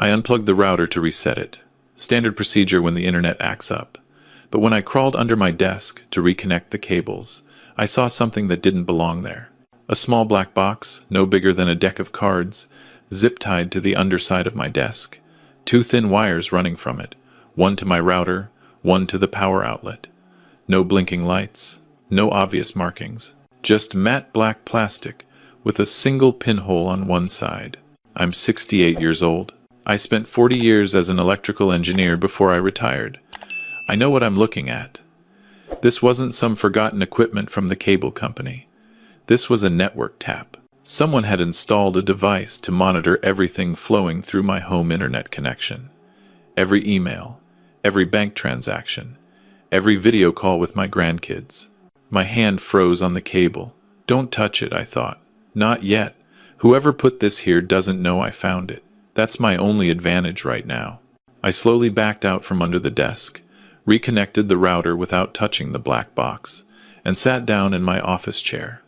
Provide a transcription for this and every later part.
I unplugged the router to reset it. Standard procedure when the internet acts up. But when I crawled under my desk to reconnect the cables, I saw something that didn't belong there. A small black box, no bigger than a deck of cards, zip-tied to the underside of my desk. 2 thin wires running from it, one to my router, one to the power outlet. No blinking lights, no obvious markings. Just matte black plastic with a single pinhole on one side. I'm 68 years old. I spent 40 years as an electrical engineer before I retired. I know what I'm looking at. This wasn't some forgotten equipment from the cable company. This was a network tap. Someone had installed a device to monitor everything flowing through my home internet connection. Every email, every bank transaction, every video call with my grandkids. My hand froze on the cable. Don't touch it, I thought. Not yet. Whoever put this here doesn't know I found it. That's my only advantage right now. I slowly backed out from under the desk, reconnected the router without touching the black box, and sat down in my office chair.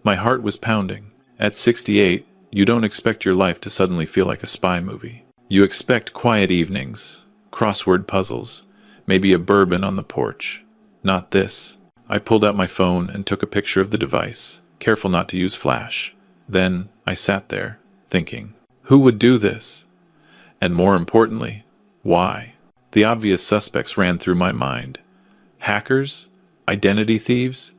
My heart was pounding. At 68, you don't expect your life to suddenly feel like a spy movie. You expect quiet evenings, crossword puzzles, maybe a bourbon on the porch. Not this. I pulled out my phone and took a picture of the device, careful not to use flash. Then I sat there, thinking, who would do this? And more importantly, why? The obvious suspects ran through my mind. Hackers? Identity thieves?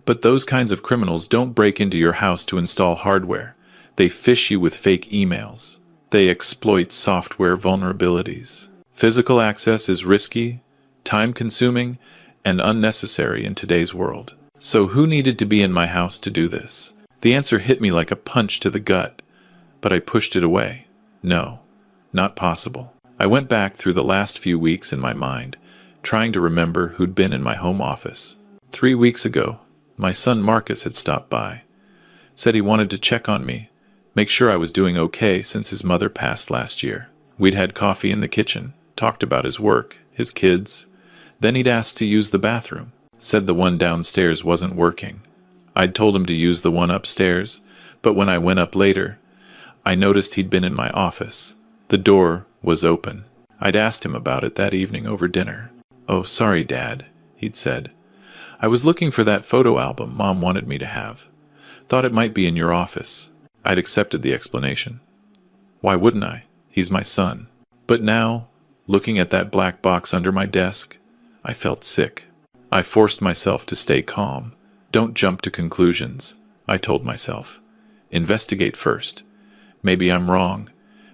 But those kinds of criminals don't break into your house to install hardware. They phish you with fake emails. They exploit software vulnerabilities. Physical access is risky, time-consuming, and unnecessary in today's world. So who needed to be in my house to do this? The answer hit me like a punch to the gut, but I pushed it away. No, not possible. I went back through the last few weeks in my mind, trying to remember who'd been in my home office. 3 weeks ago, my son Marcus had stopped by. Said he wanted to check on me, make sure I was doing okay since his mother passed last year. We'd had coffee in the kitchen, talked about his work, his kids. Then he'd asked to use the bathroom, said the one downstairs wasn't working. I'd told him to use the one upstairs, but when I went up later, I noticed he'd been in my office. The door was open. I'd asked him about it that evening over dinner. "Oh, sorry, Dad," he'd said. "I was looking for that photo album Mom wanted me to have. Thought it might be in your office." I'd accepted the explanation. Why wouldn't I? He's my son. But now, looking at that black box under my desk, I felt sick. I forced myself to stay calm. Don't jump to conclusions, I told myself. Investigate first. Maybe I'm wrong.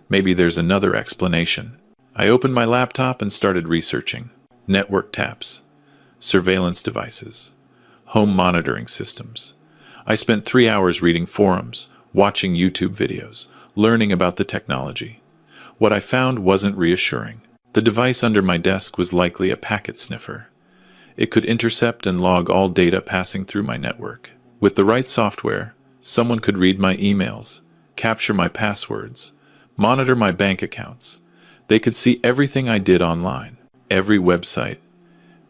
Maybe there's another explanation. I opened my laptop and started researching. Network taps, surveillance devices, home monitoring systems. I spent 3 hours reading forums, watching YouTube videos, learning about the technology. What I found wasn't reassuring. The device under my desk was likely a packet sniffer. It could intercept and log all data passing through my network. With the right software, someone could read my emails, capture my passwords, monitor my bank accounts. They could see everything I did online, every website,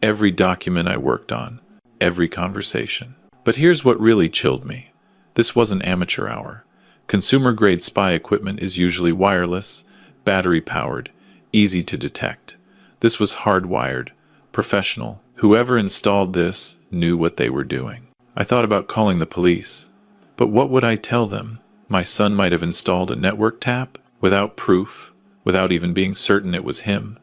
every document I worked on, every conversation. But here's what really chilled me. This wasn't amateur hour. Consumer-grade spy equipment is usually wireless, battery-powered, easy to detect. This was hardwired, professional. Whoever installed this knew what they were doing. I thought about calling the police. But what would I tell them? My son might have installed a network tap without proof, without even being certain it was him.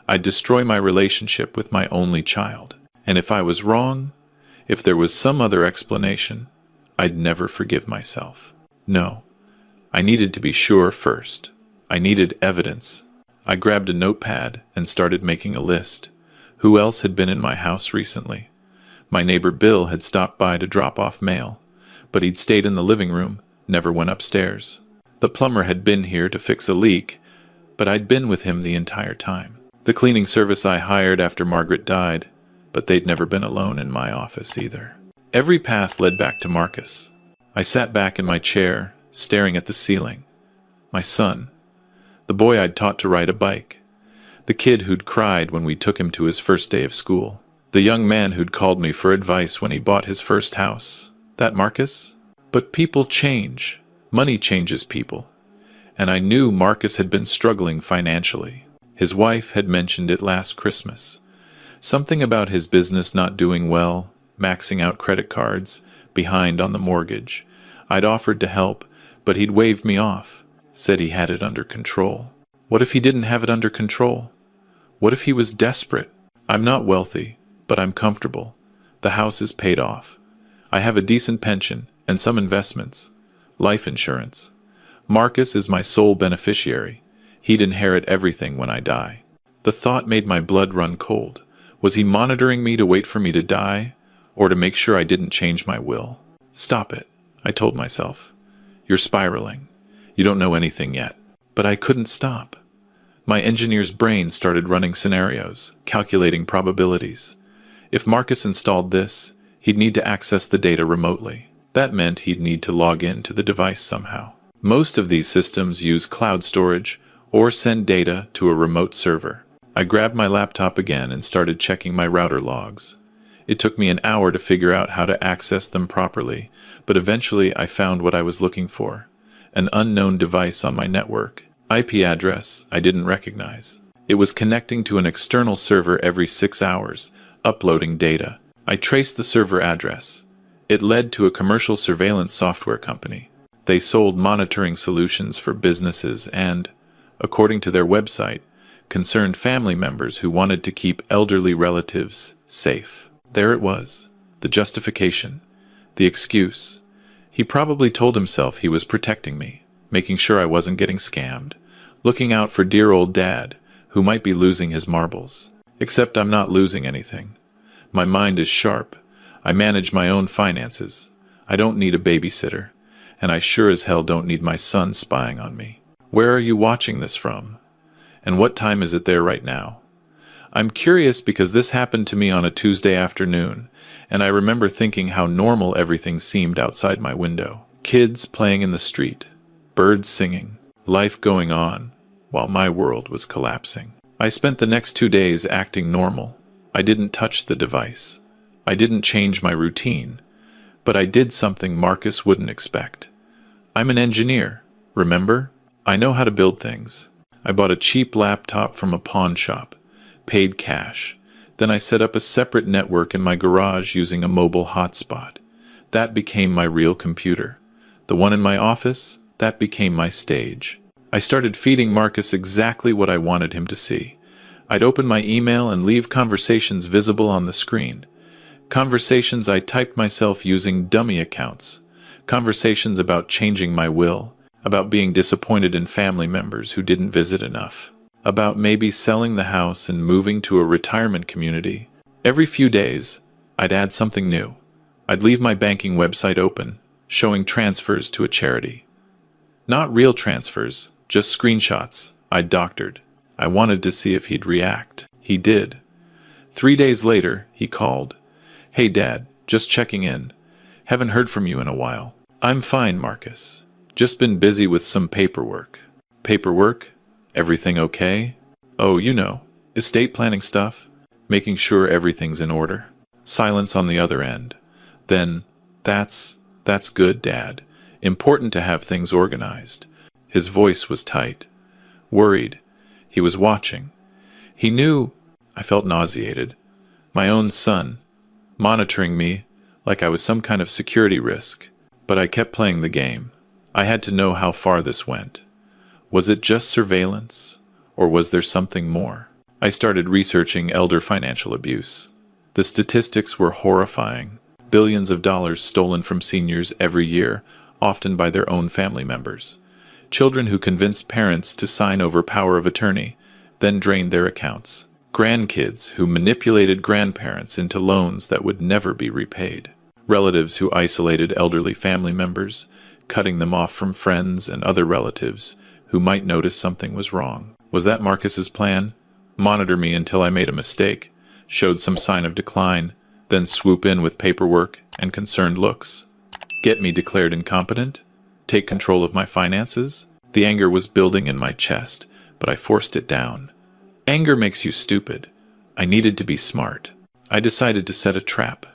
I'd destroy my relationship with my only child. And if I was wrong, if there was some other explanation, I'd never forgive myself. No, I needed to be sure first. I needed evidence. I grabbed a notepad and started making a list. Who else had been in my house recently? My neighbor Bill had stopped by to drop off mail, but he'd stayed in the living room, never went upstairs. The plumber had been here to fix a leak, but I'd been with him the entire time. The cleaning service I hired after Margaret died, but they'd never been alone in my office either. Every path led back to Marcus. I sat back in my chair, staring at the ceiling. My son, the boy I'd taught to ride a bike, the kid who'd cried when we took him to his first day of school, the young man who'd called me for advice when he bought his first house. That Marcus? But people change. Money changes people. And I knew Marcus had been struggling financially. His wife had mentioned it last Christmas. Something about his business not doing well, maxing out credit cards, behind on the mortgage. I'd offered to help, but he'd waved me off, said he had it under control. What if he didn't have it under control? What if he was desperate? I'm not wealthy, but I'm comfortable. The house is paid off. I have a decent pension and some investments. Life insurance. Marcus is my sole beneficiary. He'd inherit everything when I die. The thought made my blood run cold. Was he monitoring me to wait for me to die, or to make sure I didn't change my will? Stop it, I told myself. You're spiraling. You don't know anything yet. But I couldn't stop. My engineer's brain started running scenarios, calculating probabilities. If Marcus installed this, he'd need to access the data remotely. That meant he'd need to log in to the device somehow. Most of these systems use cloud storage or send data to a remote server. I grabbed my laptop again and started checking my router logs. It took me an hour to figure out how to access them properly, but eventually I found what I was looking for. An unknown device on my network. IP address I didn't recognize. It was connecting to an external server every 6 hours, uploading data. I traced the server address. It led to a commercial surveillance software company. They sold monitoring solutions for businesses and, according to their website, concerned family members who wanted to keep elderly relatives safe. There it was, the justification, the excuse. He probably told himself he was protecting me, making sure I wasn't getting scammed, looking out for dear old dad, who might be losing his marbles. Except I'm not losing anything. My mind is sharp. I manage my own finances. I don't need a babysitter. And I sure as hell don't need my son spying on me. Where are you watching this from? And what time is it there right now? I'm curious because this happened to me on a Tuesday afternoon, and I remember thinking how normal everything seemed outside my window. Kids playing in the street, birds singing, life going on, while my world was collapsing. I spent the next 2 days acting normal. I didn't touch the device. I didn't change my routine. But I did something Marcus wouldn't expect. I'm an engineer, remember? I know how to build things. I bought a cheap laptop from a pawn shop, paid cash. Then I set up a separate network in my garage using a mobile hotspot. That became my real computer. The one in my office, that became my stage. I started feeding Marcus exactly what I wanted him to see. I'd open my email and leave conversations visible on the screen. Conversations I typed myself using dummy accounts. Conversations about changing my will, about being disappointed in family members who didn't visit enough, about maybe selling the house and moving to a retirement community. Every few days, I'd add something new. I'd leave my banking website open, showing transfers to a charity. Not real transfers, just screenshots I'd doctored. I wanted to see if he'd react. He did. 3 days later, he called. Hey Dad, just checking in. Haven't heard from you in a while. I'm fine, Marcus. Just been busy with some paperwork. Paperwork? Everything okay? Oh, you know, estate planning stuff. Making sure everything's in order. Silence on the other end. Then, that's good, Dad. Important to have things organized. His voice was tight. Worried. He was watching. He knew. I felt nauseated. My own son, monitoring me like I was some kind of security risk. But I kept playing the game. I had to know how far this went. Was it just surveillance, or was there something more? I started researching elder financial abuse. The statistics were horrifying. Billions of dollars stolen from seniors every year, often by their own family members. Children who convinced parents to sign over power of attorney, then drained their accounts. Grandkids who manipulated grandparents into loans that would never be repaid. Relatives who isolated elderly family members, cutting them off from friends and other relatives who might notice something was wrong. Was that Marcus's plan? Monitor me until I made a mistake, showed some sign of decline, then swoop in with paperwork and concerned looks. Get me declared incompetent? Take control of my finances? The anger was building in my chest, but I forced it down. Anger makes you stupid. I needed to be smart. I decided to set a trap.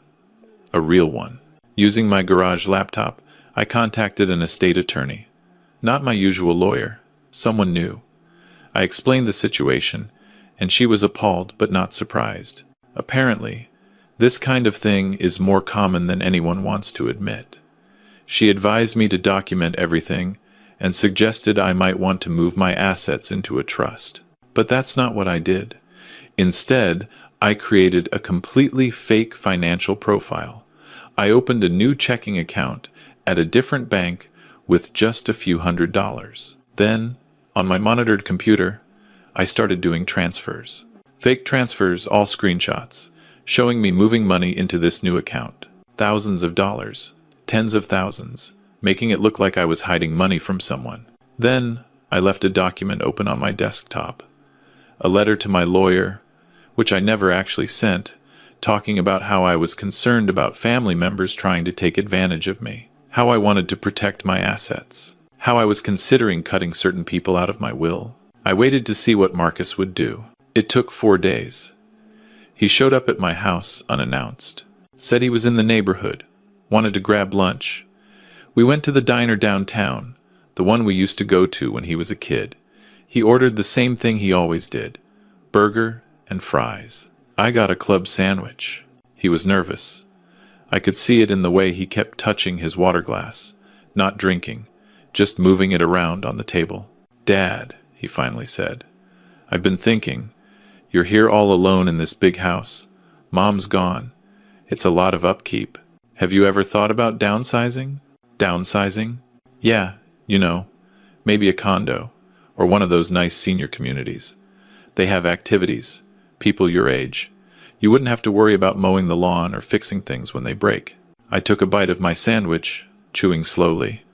A real one. Using my garage laptop, I contacted an estate attorney. Not my usual lawyer, someone new. I explained the situation, and she was appalled but not surprised. Apparently, this kind of thing is more common than anyone wants to admit. She advised me to document everything and suggested I might want to move my assets into a trust. But that's not what I did. Instead, I created a completely fake financial profile. I opened a new checking account at a different bank with just a few $100s. Then, on my monitored computer, I started doing transfers. Fake transfers, all screenshots, showing me moving money into this new account. Thousands of dollars, tens of thousands, making it look like I was hiding money from someone. Then, I left a document open on my desktop. A letter to my lawyer, which I never actually sent, talking about how I was concerned about family members trying to take advantage of me, how I wanted to protect my assets, how I was considering cutting certain people out of my will. I waited to see what Marcus would do. It took 4 days. He showed up at my house unannounced, said he was in the neighborhood, wanted to grab lunch. We went to the diner downtown, the one we used to go to when he was a kid. He ordered the same thing he always did, burger and fries. I got a club sandwich. He was nervous. I could see it in the way he kept touching his water glass, not drinking, just moving it around on the table. "Dad," he finally said, "I've been thinking. You're here all alone in this big house. Mom's gone. It's a lot of upkeep. Have you ever thought about downsizing?" "Downsizing?" "Yeah, maybe a condo, or one of those nice senior communities. They have activities, people your age. You wouldn't have to worry about mowing the lawn or fixing things when they break." I took a bite of my sandwich, chewing slowly.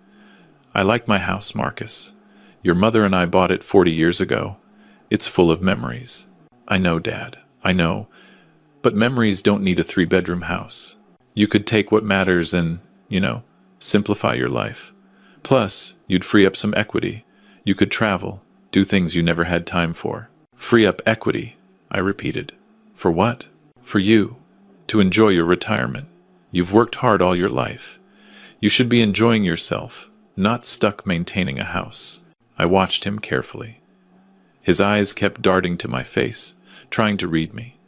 "I like my house, Marcus. Your mother and I bought it 40 years ago. It's full of memories." "I know, Dad, I know. But memories don't need a 3-bedroom house. You could take what matters and, simplify your life. Plus, you'd free up some equity. You could travel, do things you never had time for." "Free up equity," I repeated. "For what?" "For you. To enjoy your retirement. You've worked hard all your life. You should be enjoying yourself, not stuck maintaining a house." I watched him carefully. His eyes kept darting to my face, trying to read me.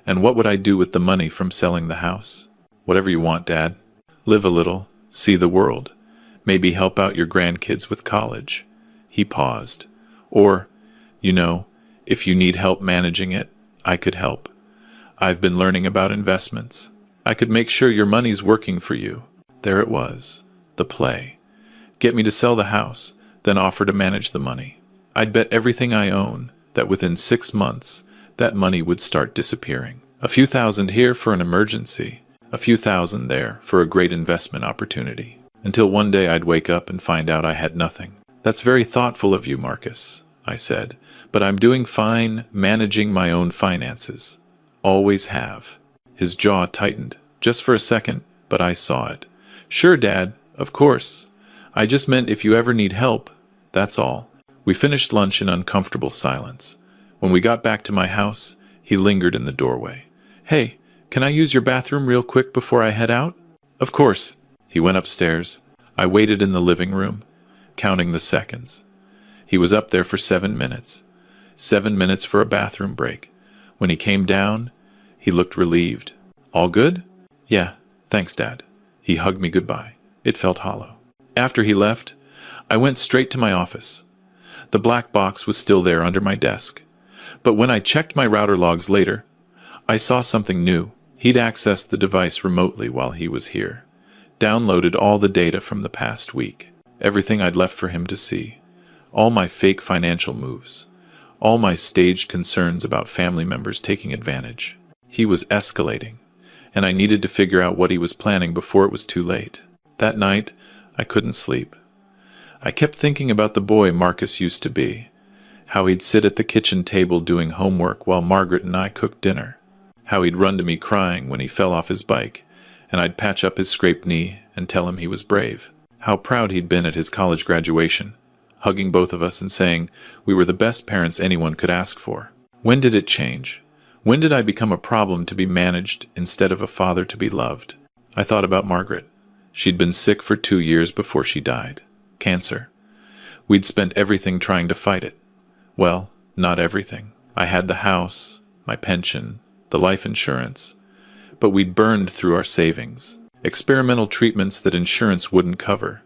"And what would I do with the money from selling the house?" "Whatever you want, Dad. Live a little, see the world. Maybe help out your grandkids with college." He paused. "Or, if you need help managing it, I could help. I've been learning about investments. I could make sure your money's working for you." There it was, the play. Get me to sell the house, then offer to manage the money. I'd bet everything I own that within 6 months, that money would start disappearing. A few thousand here for an emergency, a few thousand there for a great investment opportunity. Until one day I'd wake up and find out I had nothing. "That's very thoughtful of you, Marcus," I said, "but I'm doing fine managing my own finances. Always have." His jaw tightened, just for a second, but I saw it. "Sure, Dad, of course. I just meant if you ever need help, that's all." We finished lunch in uncomfortable silence. When we got back to my house, he lingered in the doorway. "Hey, can I use your bathroom real quick before I head out?" "Of course." He went upstairs. I waited in the living room, counting the seconds. He was up there for 7 minutes. 7 minutes for a bathroom break. When he came down, he looked relieved. "All good?" "Yeah, thanks, Dad." He hugged me goodbye. It felt hollow. After he left, I went straight to my office. The black box was still there under my desk. But when I checked my router logs later, I saw something new. He'd accessed the device remotely while he was here. Downloaded all the data from the past week. Everything I'd left for him to see. All my fake financial moves. All my staged concerns about family members taking advantage. He was escalating, and I needed to figure out what he was planning before it was too late. That night, I couldn't sleep. I kept thinking about the boy Marcus used to be, how he'd sit at the kitchen table doing homework while Margaret and I cooked dinner, how he'd run to me crying when he fell off his bike, and I'd patch up his scraped knee and tell him he was brave, how proud he'd been at his college graduation, hugging both of us and saying we were the best parents anyone could ask for. When did it change? When did I become a problem to be managed instead of a father to be loved? I thought about Margaret. She'd been sick for 2 years before she died. Cancer. We'd spent everything trying to fight it. Well, not everything. I had the house, my pension, the life insurance, but we'd burned through our savings. Experimental treatments that insurance wouldn't cover.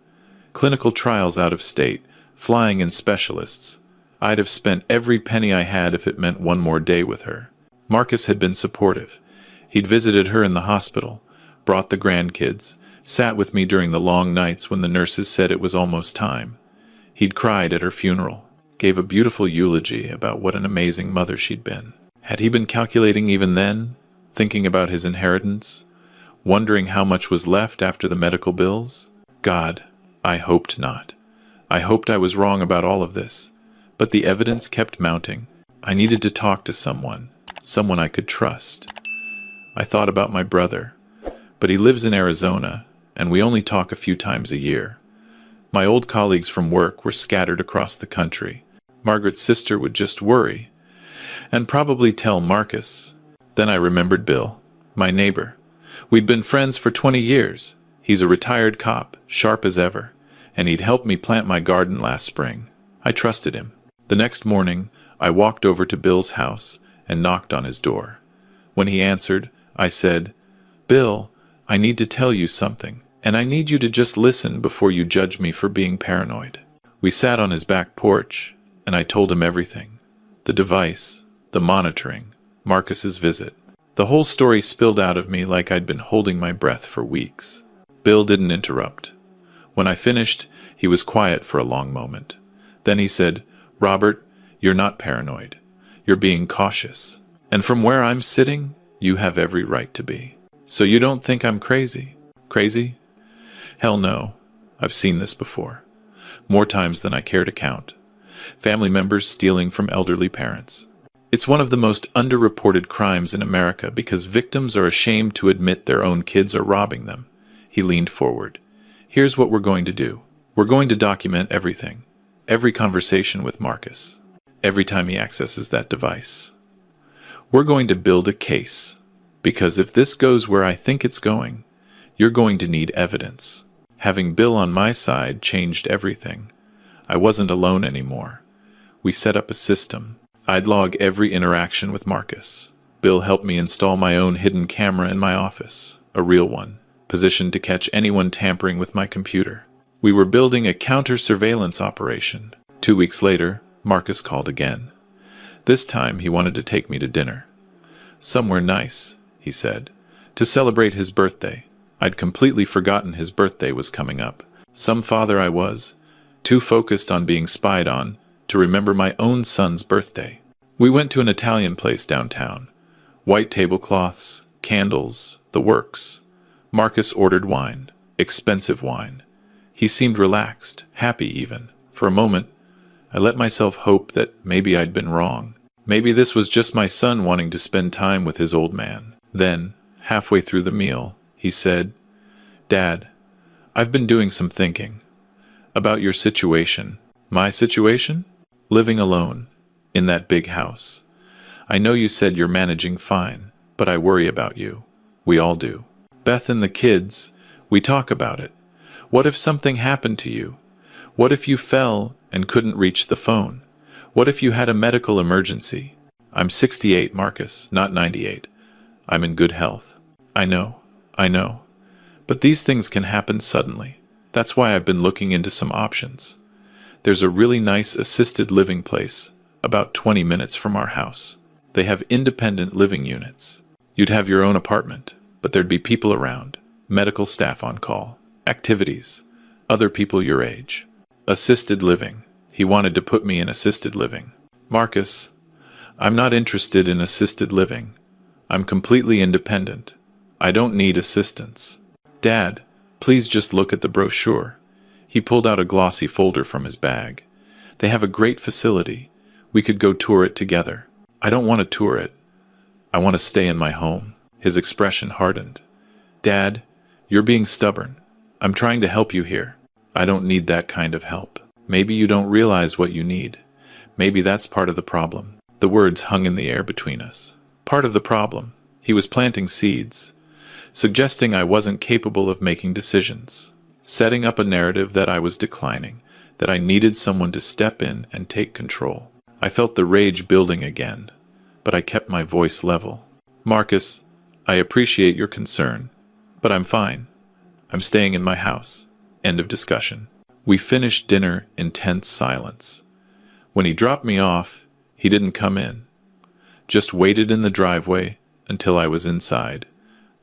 Clinical trials out of state, flying in specialists. I'd have spent every penny I had if it meant one more day with her. Marcus had been supportive. He'd visited her in the hospital, brought the grandkids, sat with me during the long nights when the nurses said it was almost time. He'd cried at her funeral, gave a beautiful eulogy about what an amazing mother she'd been. Had he been calculating even then, thinking about his inheritance, wondering how much was left after the medical bills? God, I hoped not. I hoped I was wrong about all of this, but the evidence kept mounting. I needed to talk to someone I could trust. I thought about my brother, but he lives in Arizona, and we only talk a few times a year. My old colleagues from work were scattered across the country. Margaret's sister would just worry, and probably tell Marcus. Then I remembered Bill, my neighbor. We'd been friends for 20 years. He's a retired cop, sharp as ever, and he'd helped me plant my garden last spring. I trusted him. The next morning, I walked over to Bill's house and knocked on his door. When he answered, I said, "Bill, I need to tell you something, and I need you to just listen before you judge me for being paranoid." We sat on his back porch, and I told him everything. The device, the monitoring, Marcus's visit. The whole story spilled out of me like I'd been holding my breath for weeks. Bill didn't interrupt. When I finished, he was quiet for a long moment. Then he said, "Robert, you're not paranoid. You're being cautious. And from where I'm sitting, you have every right to be. So you don't think I'm crazy? Crazy? Hell no. I've seen this before. More times than I care to count. Family members stealing from elderly parents. It's one of the most underreported crimes in America because victims are ashamed to admit their own kids are robbing them." He leaned forward. "Here's what we're going to do. We're going to document everything. Every conversation with Marcus. Every time he accesses that device. We're going to build a case. Because if this goes where I think it's going, you're going to need evidence." Having Bill on my side changed everything. I wasn't alone anymore. We set up a system. I'd log every interaction with Marcus. Bill helped me install my own hidden camera in my office, a real one, positioned to catch anyone tampering with my computer. We were building a counter-surveillance operation. 2 weeks later, Marcus called again. This time he wanted to take me to dinner. "Somewhere nice," he said, "to celebrate his birthday." I'd completely forgotten his birthday was coming up. Some father I was, too focused on being spied on, to remember my own son's birthday. We went to an Italian place downtown. White tablecloths, candles, the works. Marcus ordered wine, expensive wine. He seemed relaxed, happy even. For a moment, I let myself hope that maybe I'd been wrong. Maybe this was just my son wanting to spend time with his old man. Then, halfway through the meal, he said, "Dad, I've been doing some thinking about your situation." "My situation?" "Living alone, in that big house. I know you said you're managing fine, but I worry about you. We all do. Beth and the kids, we talk about it. What if something happened to you? What if you fell and couldn't reach the phone? What if you had a medical emergency?" "I'm 68, Marcus, not 98. I'm in good health." I know. But these things can happen suddenly. That's why I've been looking into some options. There's a really nice assisted living place, about 20 minutes from our house. They have independent living units. You'd have your own apartment, but there'd be people around, medical staff on call, activities, other people your age. Assisted living. He wanted to put me in assisted living. "Marcus, I'm not interested in assisted living. I'm completely independent. I don't need assistance." "Dad, please just look at the brochure." He pulled out a glossy folder from his bag. "They have a great facility. We could go tour it together." "I don't want to tour it. I want to stay in my home." His expression hardened. "Dad, you're being stubborn. I'm trying to help you here." "I don't need that kind of help." "Maybe you don't realize what you need. Maybe that's part of the problem." The words hung in the air between us. Part of the problem. He was planting seeds, suggesting I wasn't capable of making decisions, setting up a narrative that I was declining, that I needed someone to step in and take control. I felt the rage building again, but I kept my voice level. Marcus, I appreciate your concern, but I'm fine. I'm staying in my house. End of discussion. We finished dinner in tense silence. When he dropped me off, he didn't come in. Just waited in the driveway until I was inside,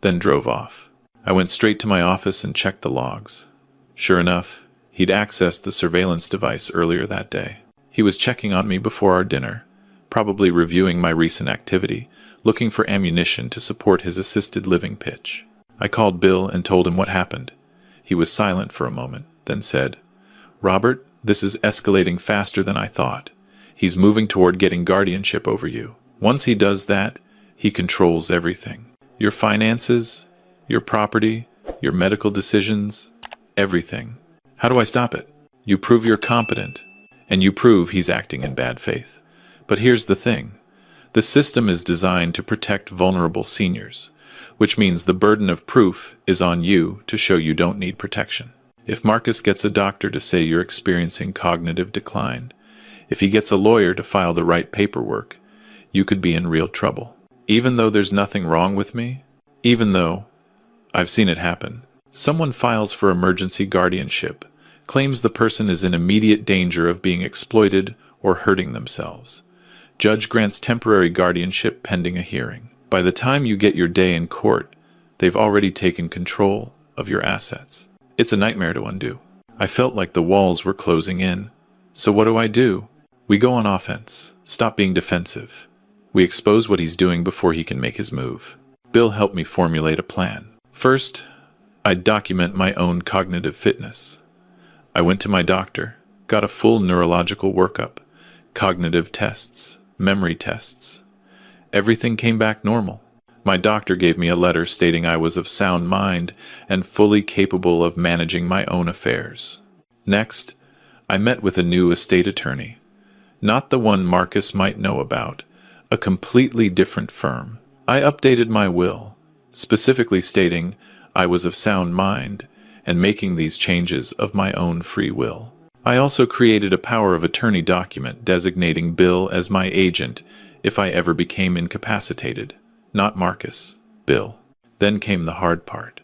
then drove off. I went straight to my office and checked the logs. Sure enough, he'd accessed the surveillance device earlier that day. He was checking on me before our dinner, probably reviewing my recent activity, looking for ammunition to support his assisted living pitch. I called Bill and told him what happened. He was silent for a moment, then said, "Robert, this is escalating faster than I thought. He's moving toward getting guardianship over you. Once he does that, he controls everything. Your finances, your property, your medical decisions, everything. How do I stop it? You prove you're competent, and you prove he's acting in bad faith. But here's the thing. The system is designed to protect vulnerable seniors, which means the burden of proof is on you to show you don't need protection. If Marcus gets a doctor to say you're experiencing cognitive decline, if he gets a lawyer to file the right paperwork, you could be in real trouble. Even though there's nothing wrong with me, even though I've seen it happen, someone files for emergency guardianship, claims the person is in immediate danger of being exploited or hurting themselves. Judge grants temporary guardianship pending a hearing. By the time you get your day in court, they've already taken control of your assets. It's a nightmare to undo. I felt like the walls were closing in. So what do? We go on offense. Stop being defensive. We expose what he's doing before he can make his move. Bill helped me formulate a plan. First, I'd document my own cognitive fitness. I went to my doctor, got a full neurological workup, cognitive tests, memory tests. Everything came back normal. My doctor gave me a letter stating I was of sound mind and fully capable of managing my own affairs. Next, I met with a new estate attorney. Not the one Marcus might know about, a completely different firm. I updated my will, specifically stating I was of sound mind and making these changes of my own free will. I also created a power of attorney document designating Bill as my agent if I ever became incapacitated. Not Marcus, Bill. Then came the hard part.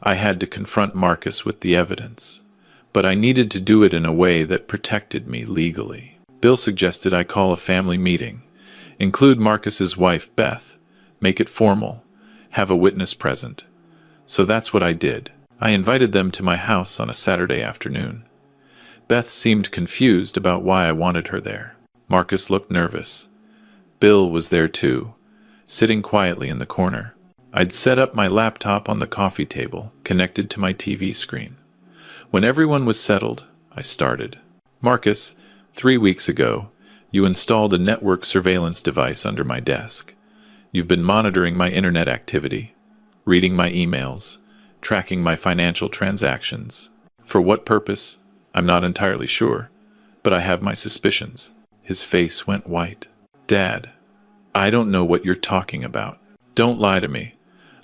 I had to confront Marcus with the evidence, but I needed to do it in a way that protected me legally. Bill suggested I call a family meeting, include Marcus's wife, Beth, make it formal, have a witness present. So that's what I did. I invited them to my house on a Saturday afternoon. Beth seemed confused about why I wanted her there. Marcus looked nervous. Bill was there too, sitting quietly in the corner. I'd set up my laptop on the coffee table, connected to my TV screen. When everyone was settled, I started. Marcus, 3 weeks ago, you installed a network surveillance device under my desk. You've been monitoring my internet activity, reading my emails, tracking my financial transactions. For what purpose? I'm not entirely sure, but I have my suspicions. His face went white. Dad, I don't know what you're talking about. Don't lie to me.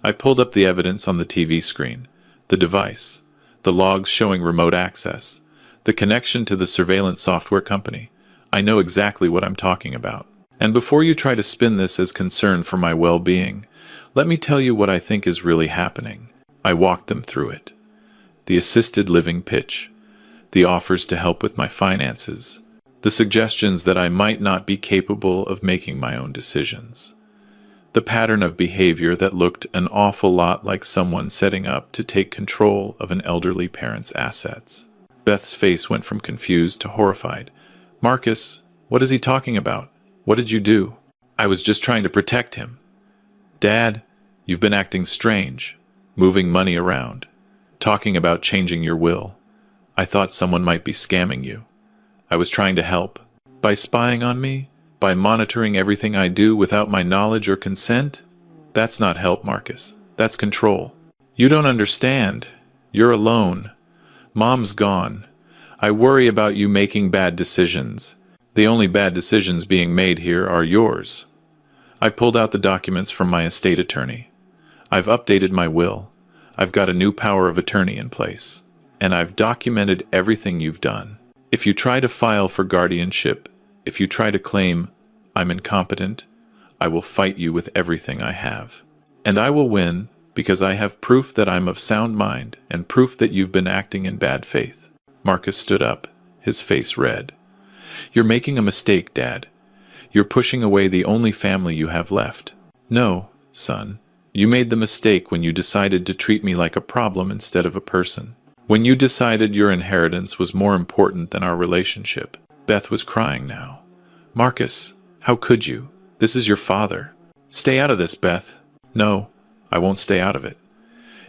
I pulled up the evidence on the TV screen, the device, the logs showing remote access, the connection to the surveillance software company. I know exactly what I'm talking about. And before you try to spin this as concern for my well-being, let me tell you what I think is really happening. I walked them through it. The assisted living pitch, the offers to help with my finances, the suggestions that I might not be capable of making my own decisions, the pattern of behavior that looked an awful lot like someone setting up to take control of an elderly parent's assets. Beth's face went from confused to horrified. Marcus, what is he talking about? What did you do? I was just trying to protect him. Dad, you've been acting strange, moving money around, talking about changing your will. I thought someone might be scamming you. I was trying to help. By spying on me? By monitoring everything I do without my knowledge or consent? That's not help, Marcus. That's control. You don't understand. You're alone. Mom's gone. I worry about you making bad decisions. The only bad decisions being made here are yours. I pulled out the documents from my estate attorney. I've updated my will. I've got a new power of attorney in place. And I've documented everything you've done. If you try to file for guardianship, if you try to claim I'm incompetent, I will fight you with everything I have. And I will win because I have proof that I'm of sound mind and proof that you've been acting in bad faith. Marcus stood up, his face red. You're making a mistake, Dad. You're pushing away the only family you have left. No, son. You made the mistake when you decided to treat me like a problem instead of a person. When you decided your inheritance was more important than our relationship. Beth was crying now. Marcus, how could you? This is your father. Stay out of this, Beth. No, I won't stay out of it.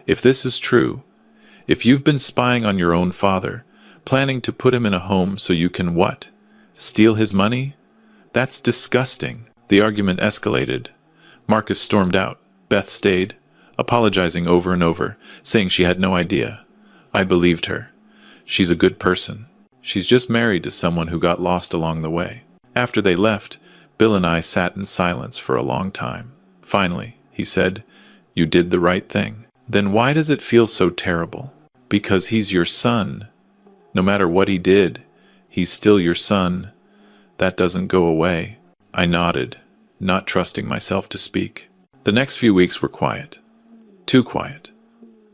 If this is true, if you've been spying on your own father, planning to put him in a home so you can what? Steal his money? That's disgusting. The argument escalated. Marcus stormed out. Beth stayed, apologizing over and over, saying she had no idea. I believed her. She's a good person. She's just married to someone who got lost along the way. After they left, Bill and I sat in silence for a long time. Finally, he said, You did the right thing. Then why does it feel so terrible? Because he's your son. No matter what he did, he's still your son. That doesn't go away. I nodded, not trusting myself to speak. The next few weeks were quiet. Too quiet.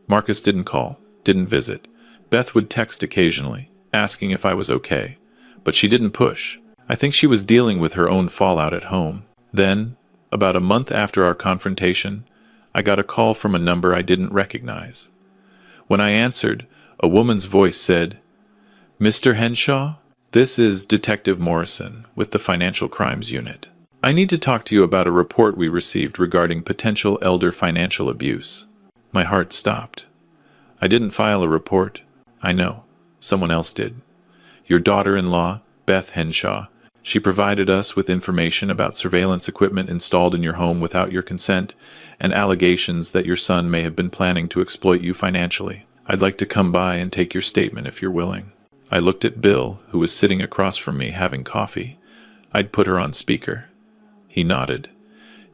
Marcus didn't call, didn't visit. Beth would text occasionally, asking if I was okay, but she didn't push. I think she was dealing with her own fallout at home. Then, about a month after our confrontation, I got a call from a number I didn't recognize. When I answered, a woman's voice said, Mr. Henshaw? This is Detective Morrison with the Financial Crimes Unit. I need to talk to you about a report we received regarding potential elder financial abuse. My heart stopped. I didn't file a report. I know. Someone else did. Your daughter-in-law, Beth Henshaw. She provided us with information about surveillance equipment installed in your home without your consent and allegations that your son may have been planning to exploit you financially. I'd like to come by and take your statement if you're willing. I looked at Bill, who was sitting across from me having coffee. I'd put her on speaker. He nodded.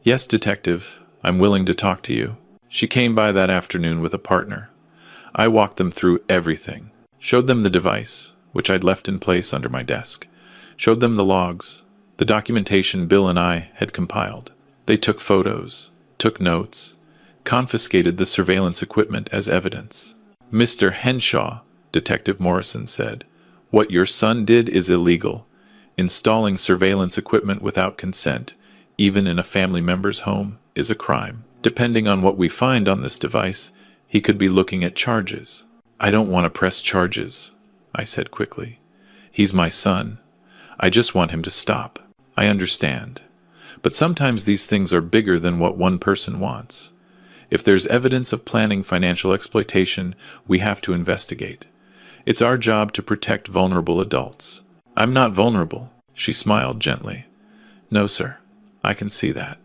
Yes, Detective, I'm willing to talk to you. She came by that afternoon with a partner. I walked them through everything. Showed them the device, which I'd left in place under my desk. Showed them the logs, the documentation Bill and I had compiled. They took photos, took notes, confiscated the surveillance equipment as evidence. Mr. Henshaw, Detective Morrison said, what your son did is illegal. Installing surveillance equipment without consent, even in a family member's home, is a crime. Depending on what we find on this device, he could be looking at charges. I don't want to press charges, I said quickly. He's my son. I just want him to stop. I understand. But sometimes these things are bigger than what one person wants. If there's evidence of planning financial exploitation, we have to investigate. It's our job to protect vulnerable adults. I'm not vulnerable, she smiled gently. No, sir. I can see that.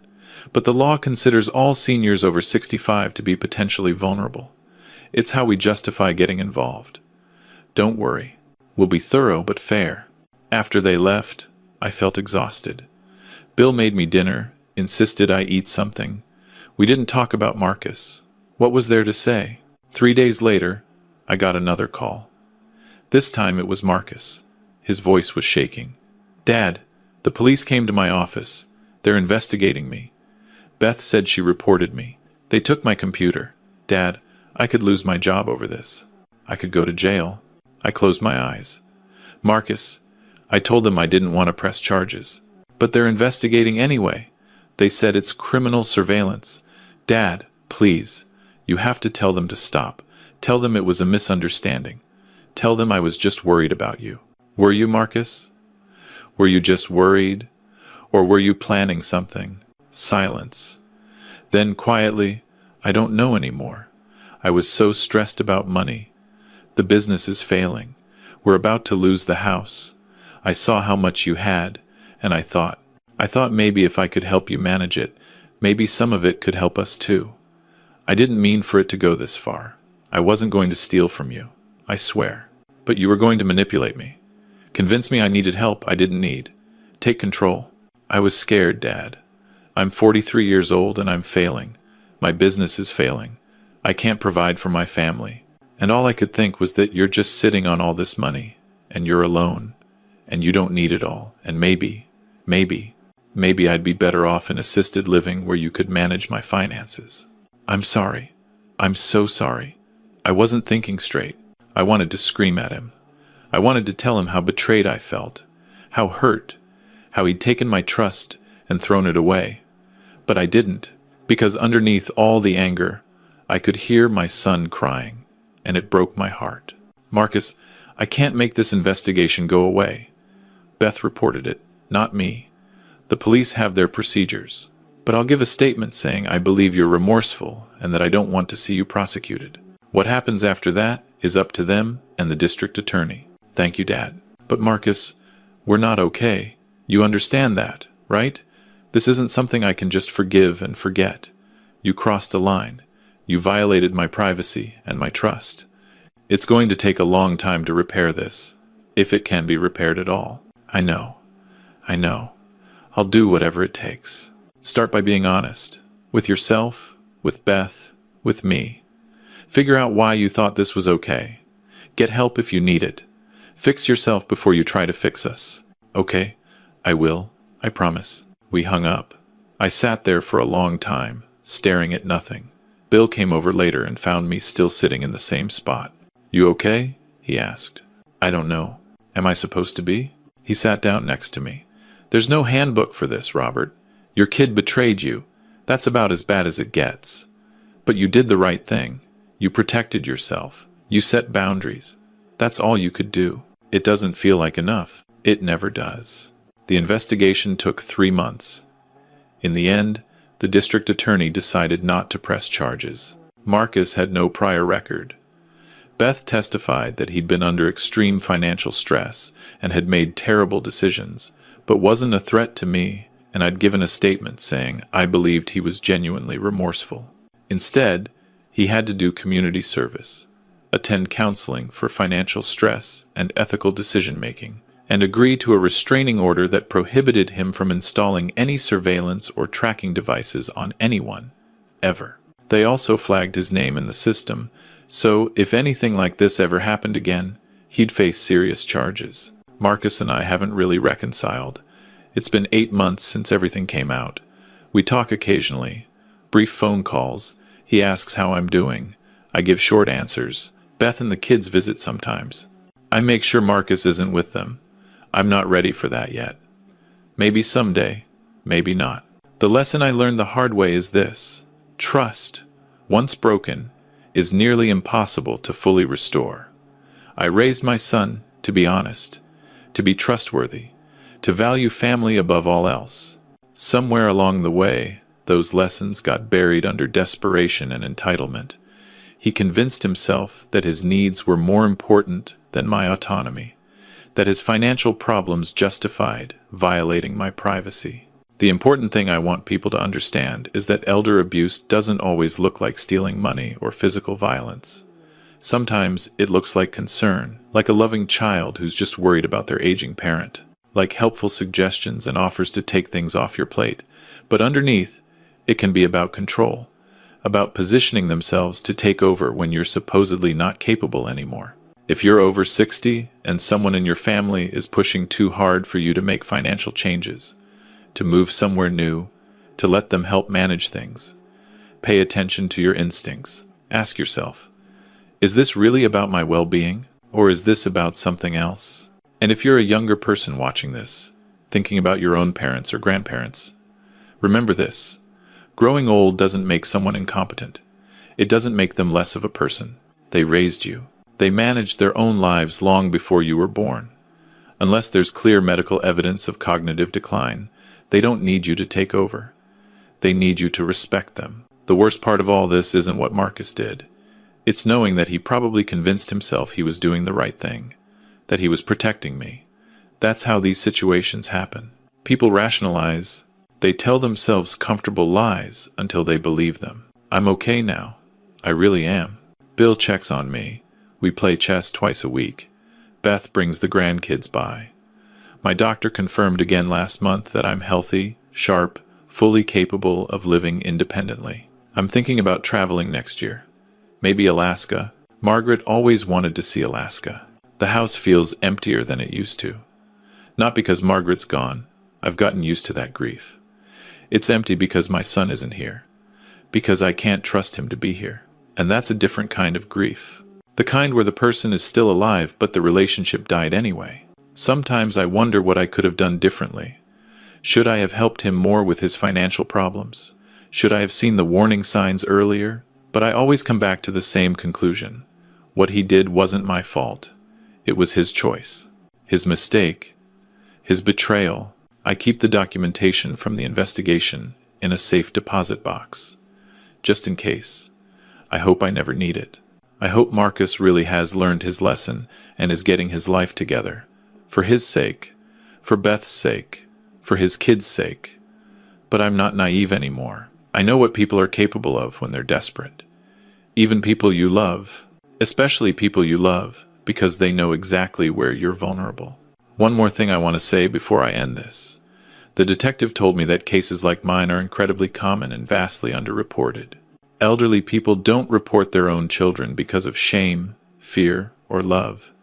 But the law considers all seniors over 65 to be potentially vulnerable. It's how we justify getting involved. Don't worry. We'll be thorough but fair. After they left, I felt exhausted. Bill made me dinner, insisted I eat something. We didn't talk about Marcus. What was there to say? 3 days later, I got another call. This time it was Marcus. His voice was shaking. Dad, the police came to my office. They're investigating me. Beth said she reported me. They took my computer. Dad, I could lose my job over this. I could go to jail. I closed my eyes. Marcus, I told them I didn't want to press charges. But they're investigating anyway. They said it's criminal surveillance. Dad, please, you have to tell them to stop. Tell them it was a misunderstanding. Tell them I was just worried about you. Were you, Marcus? Were you just worried? Or were you planning something? Silence. Then quietly, I don't know anymore. I was so stressed about money. The business is failing. We're about to lose the house. I saw how much you had, and I thought maybe if I could help you manage it, maybe some of it could help us too. I didn't mean for it to go this far. I wasn't going to steal from you. I swear. But you were going to manipulate me. Convince me I needed help I didn't need. Take control. I was scared, Dad. I'm 43 years old and I'm failing. My business is failing. I can't provide for my family. And all I could think was that you're just sitting on all this money. and you're alone, and you don't need it all, and maybe I'd be better off in assisted living where you could manage my finances. I'm sorry. I'm so sorry. I wasn't thinking straight. I wanted to scream at him. I wanted to tell him how betrayed I felt, how hurt, how he'd taken my trust and thrown it away. But I didn't, because underneath all the anger, I could hear my son crying, and it broke my heart. Marcus, I can't make this investigation go away. Beth reported it, not me. The police have their procedures. But I'll give a statement saying I believe you're remorseful and that I don't want to see you prosecuted. What happens after that is up to them and the district attorney. Thank you, Dad. But Marcus, we're not okay. You understand that, right? This isn't something I can just forgive and forget. You crossed a line. You violated my privacy and my trust. It's going to take a long time to repair this, if it can be repaired at all. I know. I'll do whatever it takes. Start by being honest. With yourself, with Beth, with me. Figure out why you thought this was okay. Get help if you need it. Fix yourself before you try to fix us. Okay? I will. I promise. We hung up. I sat there for a long time, staring at nothing. Bill came over later and found me still sitting in the same spot. You okay? He asked. I don't know. Am I supposed to be? He sat down next to me. There's no handbook for this, Robert. Your kid betrayed you. That's about as bad as it gets. But you did the right thing. You protected yourself. You set boundaries. That's all you could do. It doesn't feel like enough. It never does. The investigation took 3 months. In the end, the district attorney decided not to press charges. Marcus had no prior record. Beth testified that he'd been under extreme financial stress and had made terrible decisions, but wasn't a threat to me, and I'd given a statement saying I believed he was genuinely remorseful. Instead, he had to do community service, attend counseling for financial stress and ethical decision-making, and agree to a restraining order that prohibited him from installing any surveillance or tracking devices on anyone, ever. They also flagged his name in the system, so if anything like this ever happened again, he'd face serious charges. Marcus and I haven't really reconciled. It's been 8 months since everything came out. We talk occasionally, brief phone calls. He asks how I'm doing. I give short answers. Beth and the kids visit sometimes. I make sure Marcus isn't with them. I'm not ready for that yet. Maybe someday, maybe not. The lesson I learned the hard way is this: trust, once broken, is nearly impossible to fully restore. I raised my son to be honest, to be trustworthy, to value family above all else. Somewhere along the way, those lessons got buried under desperation and entitlement. He convinced himself that his needs were more important than my autonomy, that his financial problems justified violating my privacy. The important thing I want people to understand is that elder abuse doesn't always look like stealing money or physical violence. Sometimes it looks like concern, like a loving child who's just worried about their aging parent, like helpful suggestions and offers to take things off your plate. But underneath, it can be about control, about positioning themselves to take over when you're supposedly not capable anymore. If you're over 60 and someone in your family is pushing too hard for you to make financial changes, to move somewhere new, to let them help manage things, pay attention to your instincts. Ask yourself, is this really about my well-being, or is this about something else? And if you're a younger person watching this, thinking about your own parents or grandparents, remember this: growing old doesn't make someone incompetent. It doesn't make them less of a person. They raised you. They managed their own lives long before you were born. Unless there's clear medical evidence of cognitive decline, they don't need you to take over. They need you to respect them. The worst part of all this isn't what Marcus did. It's knowing that he probably convinced himself he was doing the right thing, that he was protecting me. That's how these situations happen. People rationalize. They tell themselves comfortable lies until they believe them. I'm okay now. I really am. Bill checks on me. We play chess twice a week. Beth brings the grandkids by. My doctor confirmed again last month that I'm healthy, sharp, fully capable of living independently. I'm thinking about traveling next year. Maybe Alaska. Margaret always wanted to see Alaska. The house feels emptier than it used to. Not because Margaret's gone. I've gotten used to that grief. It's empty because my son isn't here. Because I can't trust him to be here. And that's a different kind of grief. The kind where the person is still alive, but the relationship died anyway. Sometimes I wonder what I could have done differently. Should I have helped him more with his financial problems? Should I have seen the warning signs earlier? But I always come back to the same conclusion. What he did wasn't my fault. It was his choice. His mistake. His betrayal. I keep the documentation from the investigation in a safe deposit box. Just in case. I hope I never need it. I hope Marcus really has learned his lesson and is getting his life together. For his sake. For Beth's sake. For his kids' sake. But I'm not naive anymore. I know what people are capable of when they're desperate. Even people you love. Especially people you love, because they know exactly where you're vulnerable. One more thing I want to say before I end this. The detective told me that cases like mine are incredibly common and vastly underreported. Elderly people don't report their own children because of shame, fear, or love.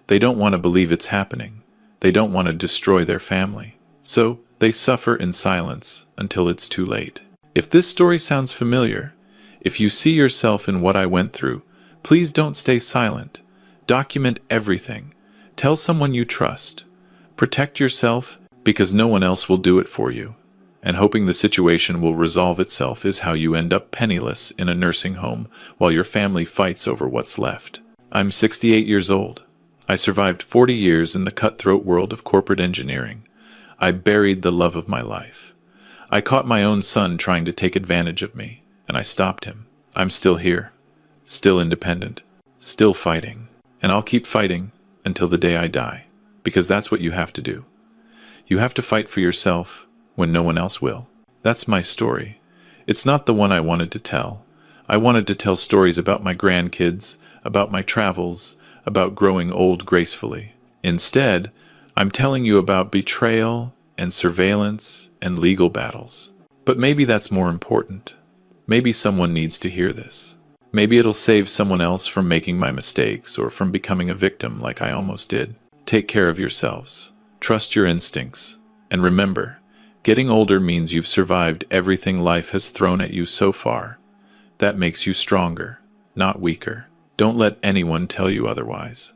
They don't want to believe it's happening. They don't want to destroy their family. So they suffer in silence until it's too late. If this story sounds familiar, if you see yourself in what I went through, please don't stay silent. Document everything. Tell someone you trust. Protect yourself because no one else will do it for you. And hoping the situation will resolve itself is how you end up penniless in a nursing home while your family fights over what's left. I'm 68 years old. I survived 40 years in the cutthroat world of corporate engineering. I buried the love of my life. I caught my own son trying to take advantage of me, and I stopped him. I'm still here. Still independent, still fighting, and I'll keep fighting until the day I die, because that's what you have to do. You have to fight for yourself when no one else will. That's my story. It's not the one I wanted to tell. I wanted to tell stories about my grandkids, about my travels, about growing old gracefully. Instead, I'm telling you about betrayal and surveillance and legal battles. But maybe that's more important. Maybe someone needs to hear this. Maybe it'll save someone else from making my mistakes or from becoming a victim like I almost did. Take care of yourselves. Trust your instincts. And remember, getting older means you've survived everything life has thrown at you so far. That makes you stronger, not weaker. Don't let anyone tell you otherwise.